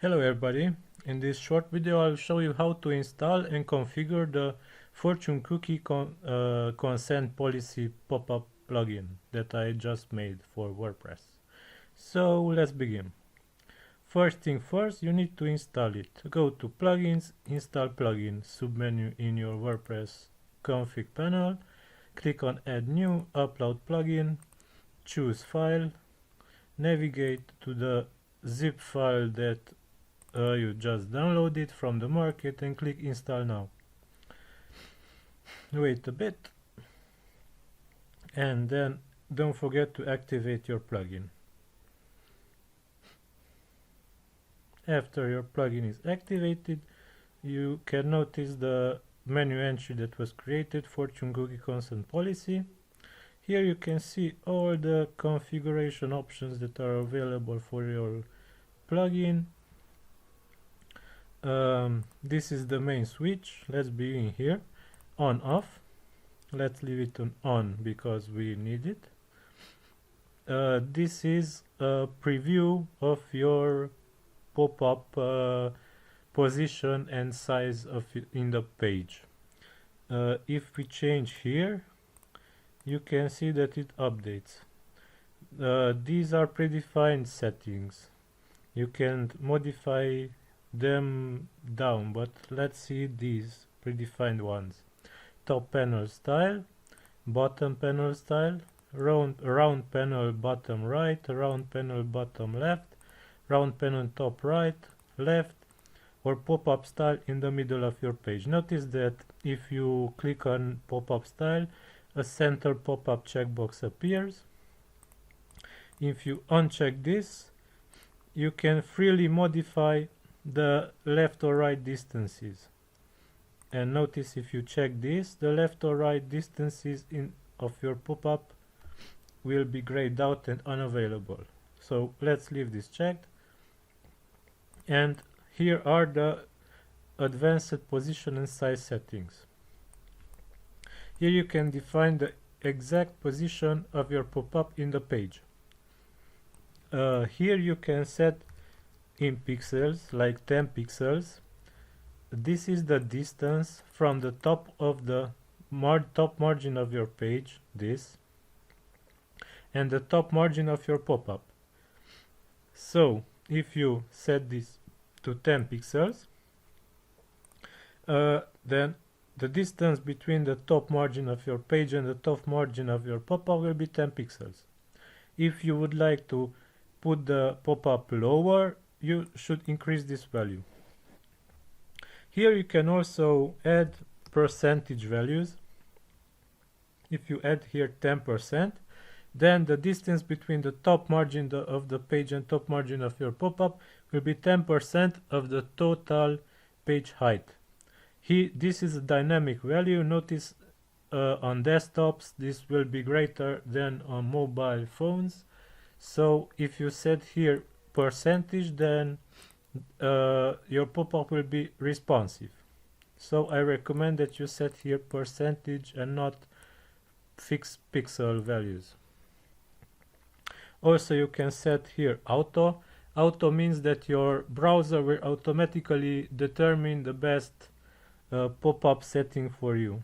Hello everybody, in this short video I'll show you how to install and configure the Fortune Cookie Consent Policy Popup plugin that I just made for WordPress. So let's begin. First thing first, you need to install it. Go to Plugins, Install Plugin submenu in your WordPress config panel, click on Add New, Upload Plugin, choose File, navigate to the zip file that you just download it from the market and click install now. Wait a bit and then don't forget to activate your plugin. After your plugin is activated, you can notice the menu entry that was created, Fortune Cookie Consent Policy. Here you can see all the configuration options that are available for your plugin. This is the main switch. Let's begin here. On off. Let's leave it on because we need it. This is a preview of your pop-up position and size of it in the page. If we change here, you can see that it updates. These are predefined settings. You can modify them down, but let's see these predefined ones. Top panel style, bottom panel style, round panel bottom right, round panel bottom left, round panel top right, left, or pop-up style in the middle of your page. Notice that if you click on pop-up style, a center pop-up checkbox appears. If you uncheck this, you can freely modify the left or right distances. And notice if you check this, the left or right distances of your pop-up will be grayed out and unavailable. So let's leave this checked. And here are the advanced position and size settings. Here you can define the exact position of your pop-up in the page. Here you can set in pixels, like 10 pixels. This is the distance from the top of the top margin of your page, this, and the top margin of your pop-up. So if you set this to 10 pixels, then the distance between the top margin of your page and the top margin of your pop-up will be 10 pixels. If you would like to put the pop-up lower, you should increase this value. Here you can also add percentage values. If you add here 10%, then the distance between the top margin of the page and top margin of your pop-up will be 10% of the total page height. This is a dynamic value. Notice on desktops this will be greater than on mobile phones. So if you set here percentage, then your pop-up will be responsive. So I recommend that you set here percentage and not fixed pixel values. Also you can set here auto. Auto means that your browser will automatically determine the best pop-up setting for you.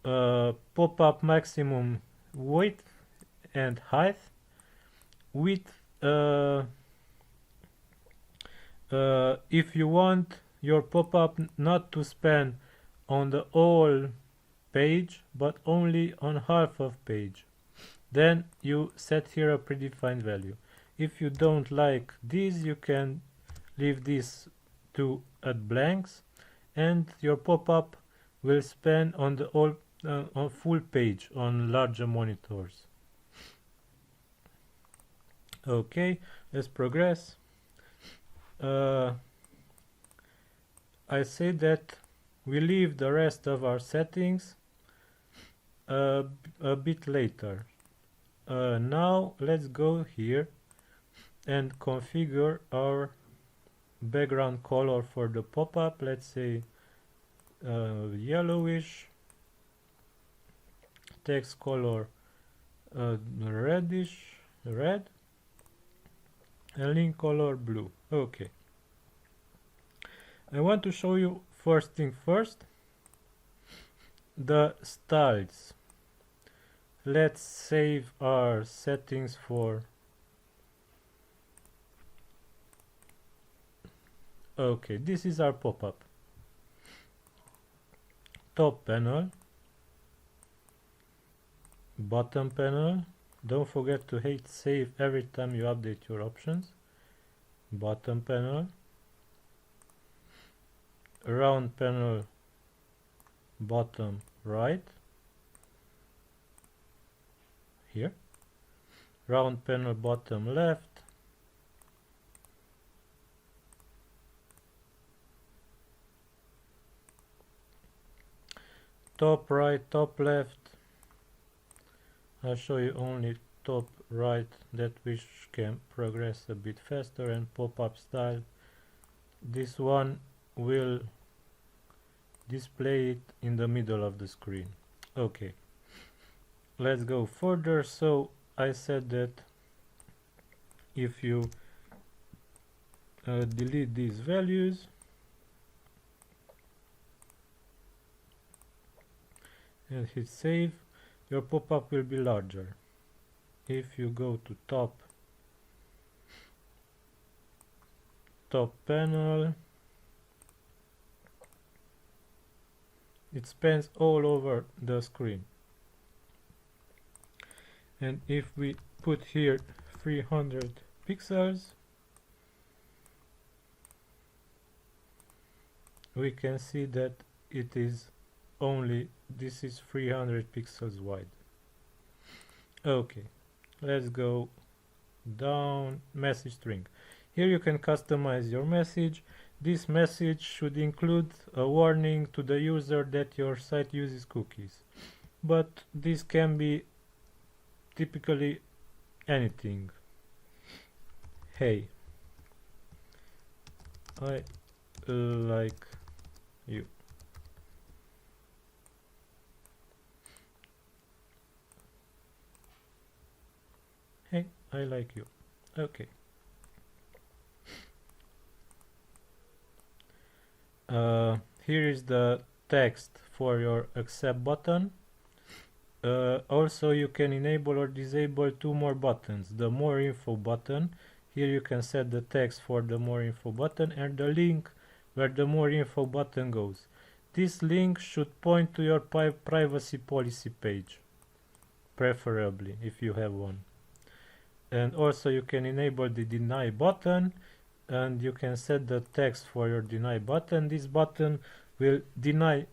Pop-up maximum width and height. Width, if you want your pop-up not to span on the whole page but only on half of page, then you set here a predefined value. If you don't like this, you can leave this to at blanks and your pop-up will span on the on full page on larger monitors. Okay, let's progress. I say that we leave the rest of our settings a bit later. Now let's go here and configure our background color for the pop-up. Let's say yellowish, text reddish red, and link color blue. Okay, I want to show you first thing first, the styles. Let's save our settings for, okay, this is our pop-up. Top panel, bottom panel, don't forget to hit save every time you update your options. Bottom panel, round panel, bottom right, here, round panel bottom left, top right, top left. I'll show you only top right, that which can progress a bit faster, and pop-up style. This one will display it in the middle of the screen. Okay, let's go further. So I said that if you delete these values and hit save, your pop-up will be larger. If you go to top panel, it spans all over the screen. And if we put here 300 pixels, we can see that it is only, this is 300 pixels wide. Okay, let's go down, message string. Here you can customize your message. This message should include a warning to the user that your site uses cookies, but this can be typically anything. Hey, I like you. Hey, I like you. Okay. Here is the text for your accept button. Also, you can enable or disable two more buttons. The more info button, here you can set the text for the more info button, and the link where the more info button goes. This link should point to your privacy policy page, preferably if you have one. And also you can enable the deny button, and you can set the text for your deny button. This button will deny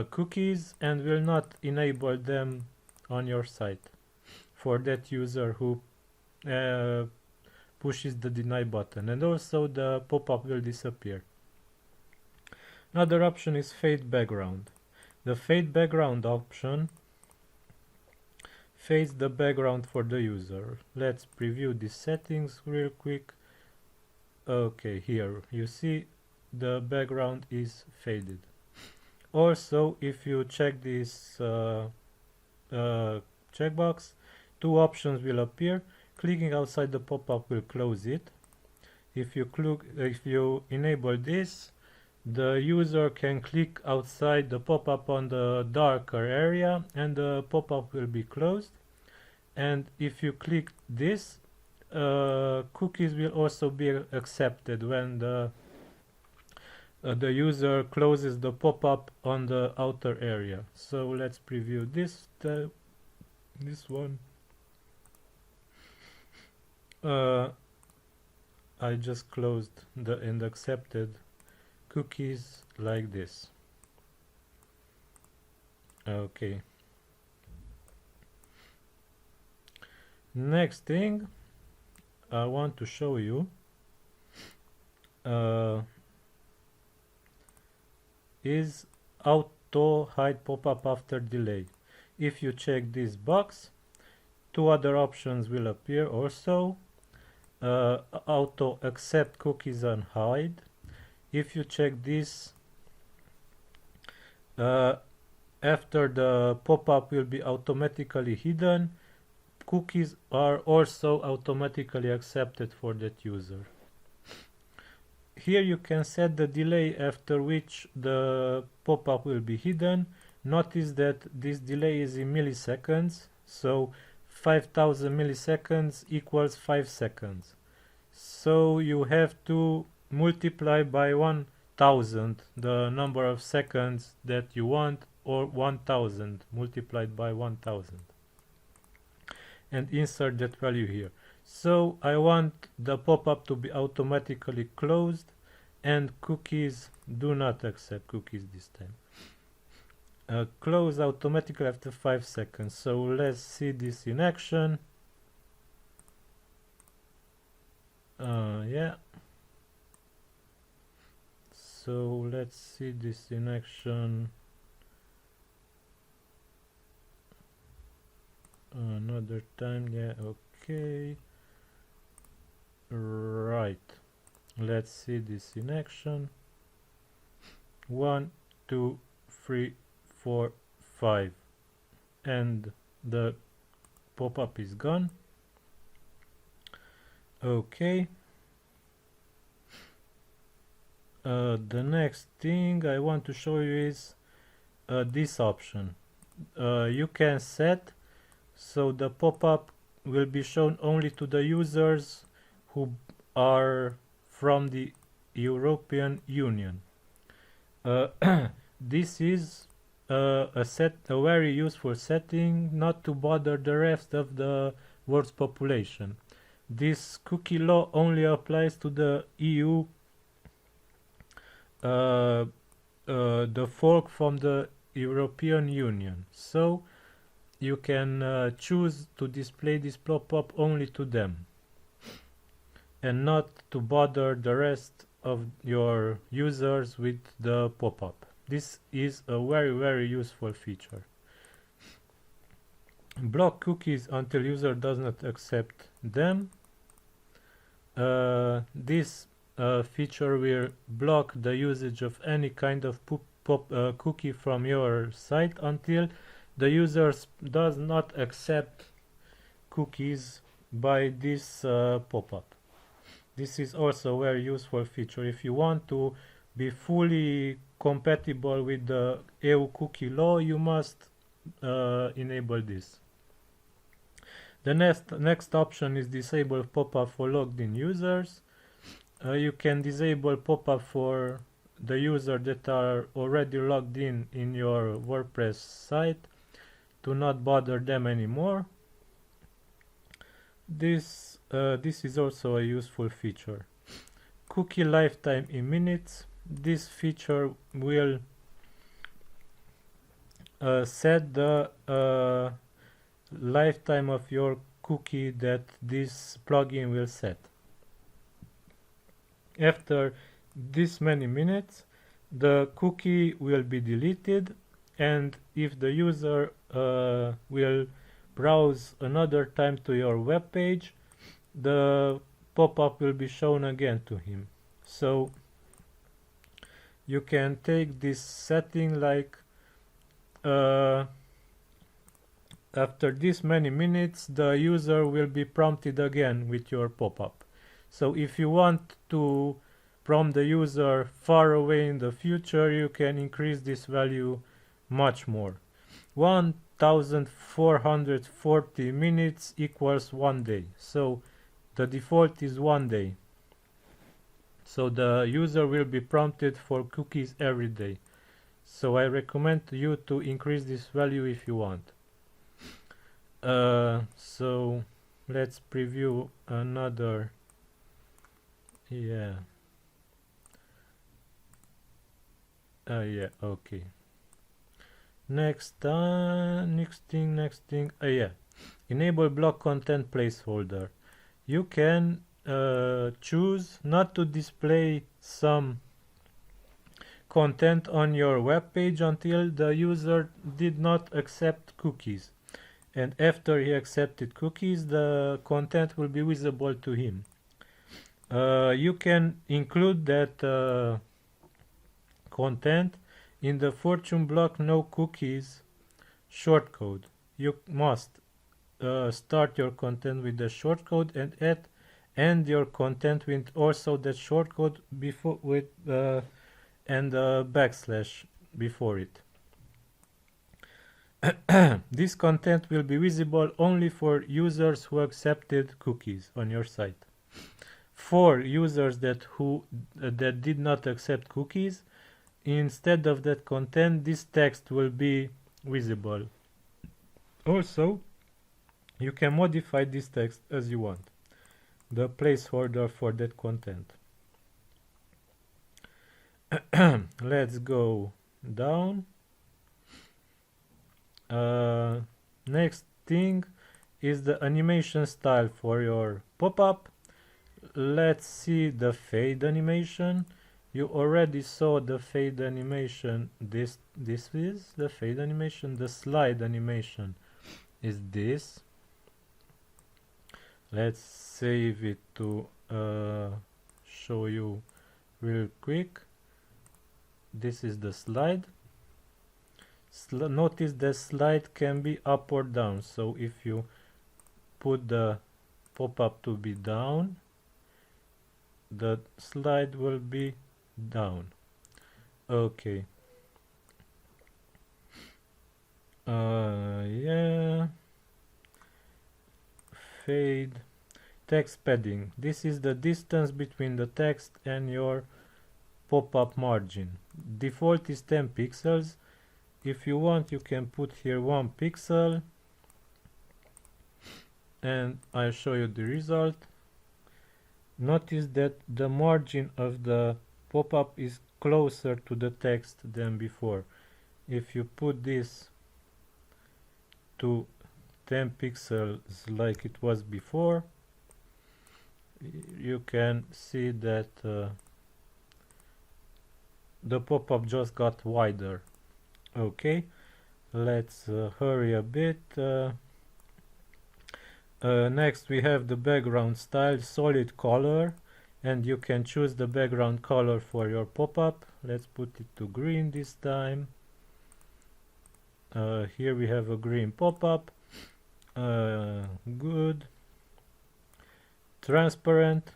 cookies and will not enable them on your site for that user who pushes the deny button, and also the pop-up will disappear. Another option is fade background. The fade background option fades the background for the user. Let's preview these settings real quick. Okay, here you see the background is faded. Also, if you check this checkbox, two options will appear. Clicking outside the pop-up will close it. If you enable this, the user can click outside the pop-up on the darker area and the pop-up will be closed. And if you click this, cookies will also be accepted when the user closes the pop-up on the outer area. So let's preview this one. I just closed and accepted cookies like this. Okay. Next thing I want to show you is auto hide pop-up after delay. If you check this box, two other options will appear also. Auto accept cookies and hide. If you check this, after the pop-up will be automatically hidden, cookies are also automatically accepted for that user. Here you can set the delay after which the pop-up will be hidden. Notice that this delay is in milliseconds, so 5000 milliseconds equals 5 seconds. So you have to multiply by 1000 the number of seconds that you want, or 1000 multiplied by 1000, and insert that value here. So I want the pop-up to be automatically closed, and cookies do not accept cookies this time. Close automatically after 5 seconds. So let's see this in action. Yeah. So let's see this in action. Another time. Yeah, okay. Right. Let's see this in action. 1, 2, 3, 4, 5. And the pop-up is gone. Okay. The next thing I want to show you is this option. You can set so the pop-up will be shown only to the users who are from the European Union. This is a very useful setting, not to bother the rest of the world's population. This cookie law only applies to the EU, the folk from the European Union. So you can choose to display this pop-up only to them, and not to bother the rest of your users with the pop-up. This is a very useful feature. Block cookies until user does not accept them. This feature will block the usage of any kind of cookie from your site until the user does not accept cookies by this pop-up. This is also a very useful feature. If you want to be fully compatible with the EU cookie law, you must enable this. The next option is disable pop-up for logged in users. You can disable pop-up for the user that are already logged in your WordPress site, to not bother them anymore. This is also a useful feature. Cookie lifetime in minutes. This feature will set the lifetime of your cookie that this plugin will set. After this many minutes, the cookie will be deleted, and if the user will browse another time to your web page, the pop-up will be shown again to him. So you can take this setting like after this many minutes the user will be prompted again with your pop-up. So if you want to prompt the user far away in the future, you can increase this value much more. 1440 minutes equals 1 day. So the default is 1 day. So the user will be prompted for cookies every day. So I recommend you to increase this value if you want. So let's preview another. Yeah. Yeah, okay. Next thing. Yeah. Enable block content placeholder. You can choose not to display some content on your web page until the user did not accept cookies. And after he accepted cookies, the content will be visible to him. You can include that content in the fortune block no cookies shortcode. You must start your content with the shortcode and end your content with also that shortcode before with and backslash before it. This content will be visible only for users who accepted cookies on your site. For users that did not accept cookies, instead of that content, this text will be visible. Also, you can modify this text as you want, the placeholder for that content. Let's go down. Next thing is the animation style for your pop-up. Let's see the fade animation. You already saw the fade animation. This is the fade animation. The slide animation is this. Let's save it to show you real quick. This is the slide. Notice the slide can be up or down. So if you put the pop-up to be down, the slide will be down. Okay. Yeah. Fade. Text padding. This is the distance between the text and your pop-up margin. Default is 10 pixels. If you want, you can put here 1 pixel, and I'll show you the result. Notice that the margin of the pop-up is closer to the text than before. If you put this to 10 pixels like it was before, you can see that the pop-up just got wider. Okay, let's hurry a bit. Next we have the background style, solid color, and you can choose the background color for your pop-up. Let's put it to green this time. Here we have a green pop-up. Good. Transparent.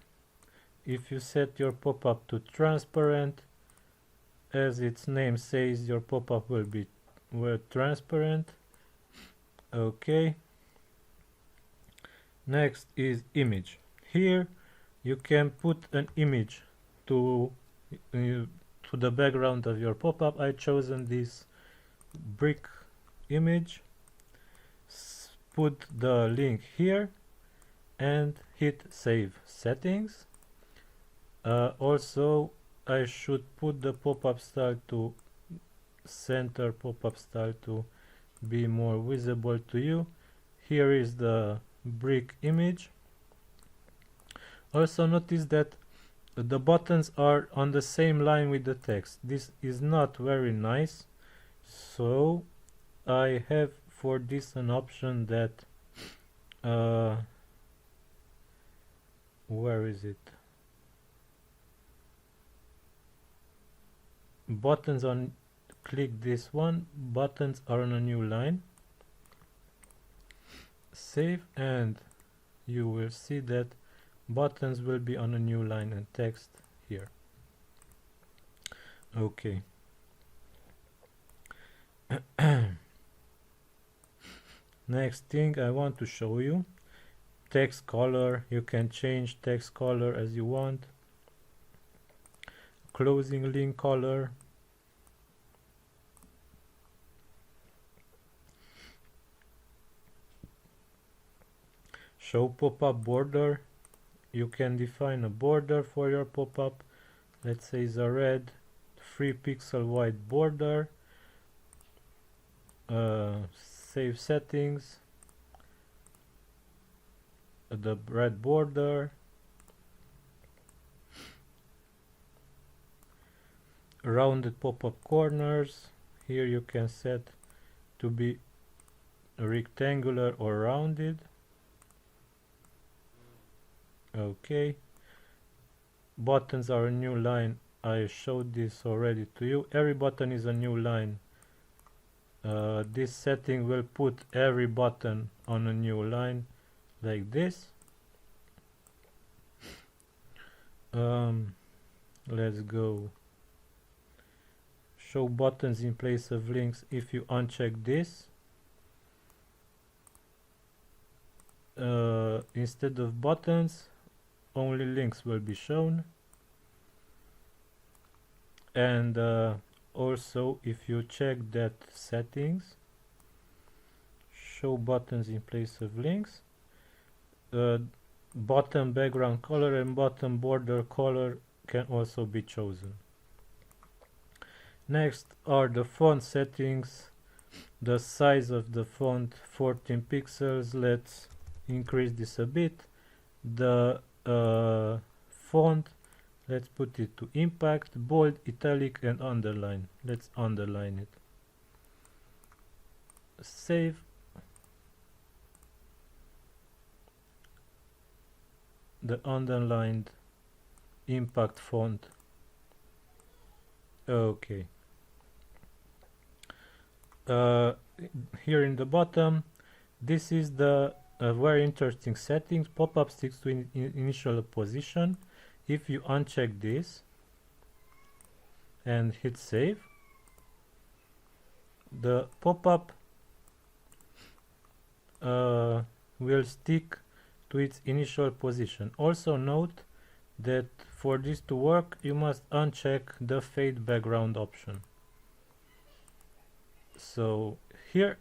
If you set your pop-up to transparent, as its name says, your pop-up will be transparent. Okay. Next is image. Here you can put an image to the background of your pop-up. I chosen this brick image. Put the link here and hit save settings. Also, I should put the pop-up style to center pop-up style to be more visible to you. Here is the brick image. Also notice that the buttons are on the same line with the text. This is not very nice, so I have for this an option that where is it? Buttons on, click this one, buttons are on a new line. Save, and you will see that buttons will be on a new line and text here. Okay. Next thing I want to show you, text color. You can change text color as you want. Closing link color. Show pop-up border. You can define a border for your pop-up. Let's say it's a red 3 pixel wide border. Save settings. The red border. Rounded pop-up corners. Here you can set to be rectangular or rounded. Okay. Buttons are a new line. I showed this already to you. Every button is a new line this setting will put every button on a new line like this. Let's go show buttons in place of links. If you uncheck this, instead of buttons, only links will be shown. And also, if you check that settings, show buttons in place of links, bottom background color and bottom border color can also be chosen. Next are the font settings. The size of the font 14 pixels. Let's increase this a bit. The font, let's put it to impact, bold, italic and underline. Let's underline it. Save. The underlined impact font. Okay. Here in the bottom, this is the very interesting settings. Pop-up sticks to initial position. If you uncheck this and hit save, the pop-up will stick to its initial position. Also note that for this to work, you must uncheck the fade background option. So here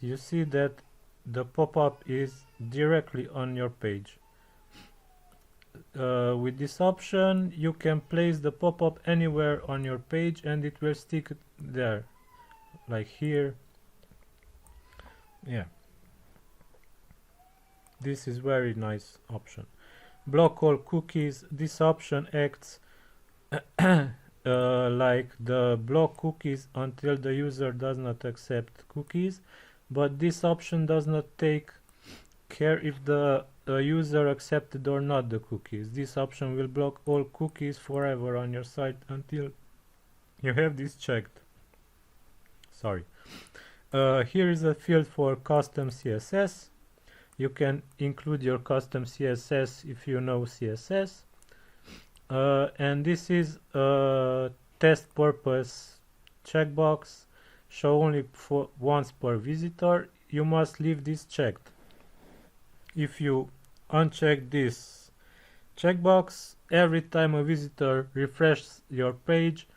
you see that the pop-up is directly on your page. With this option, you can place the pop-up anywhere on your page and it will stick there, like here. Yeah, this is very nice option. Block all cookies. This option acts like the block cookies until the user does not accept cookies, but this option does not take care if the user accepted or not the cookies. This option will block all cookies forever on your site until you have this checked. Sorry. Here is a field for custom CSS. You can include your custom CSS if you know CSS. And this is a test purpose checkbox. Show only for once per visitor. You must leave this checked. If you uncheck this checkbox, every time a visitor refreshes your page,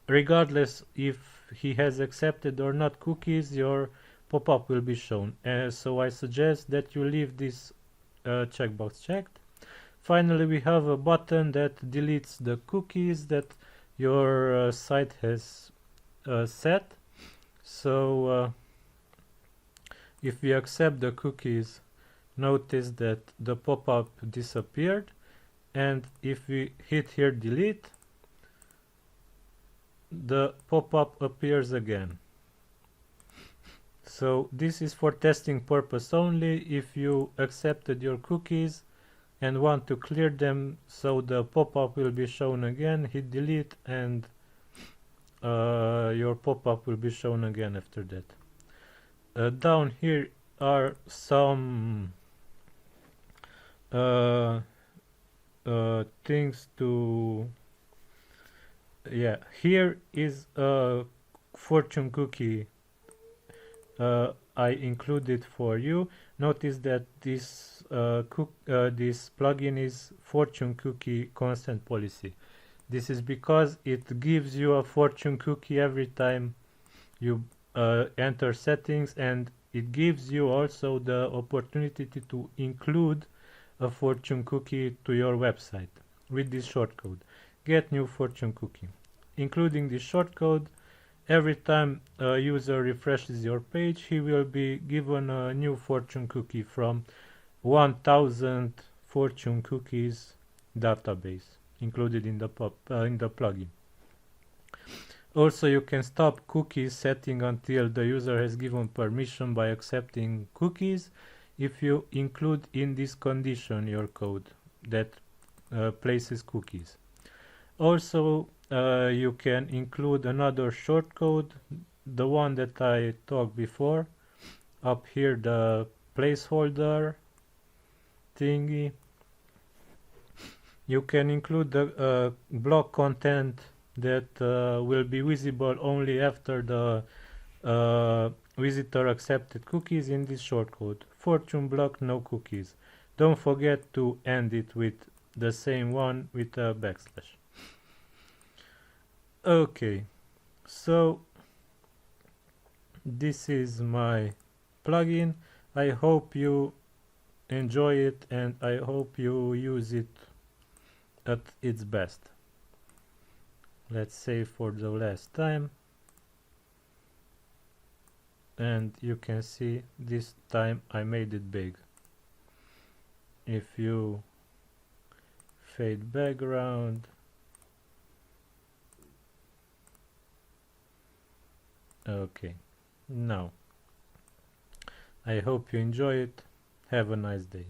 regardless if he has accepted or not cookies, your pop-up will be shown. So I suggest that you leave this checkbox checked. Finally, we have a button that deletes the cookies that your site has set. So if we accept the cookies, notice that the pop-up disappeared, and if we hit here delete, the pop-up appears again. So this is for testing purpose only. If you accepted your cookies and want to clear them so the pop-up will be shown again, hit delete and your pop-up will be shown again after that. Down here are some things to, yeah, here is a fortune cookie I included for you. Notice that this this plugin is fortune cookie constant policy. This is because it gives you a fortune cookie every time you enter settings, and it gives you also the opportunity to include a fortune cookie to your website with this shortcode. Get new fortune cookie. Including this shortcode, every time a user refreshes your page, he will be given a new fortune cookie from 1000 fortune cookies database included in the plugin. Also, you can stop cookie setting until the user has given permission by accepting cookies if you include in this condition your code that places cookies. Also, you can include another shortcode the one that I talked before. Up here the placeholder thingy. You can include the block content that will be visible only after the visitor accepted cookies in this shortcode. Fortune block no cookies. Don't forget to end it with the same one with a backslash. Okay, so this is my plugin. I hope you enjoy it and I hope you use it at its best. Let's save for the last time. And you can see this time I made it big. If you fade background, okay, now I hope you enjoy it. Have a nice day.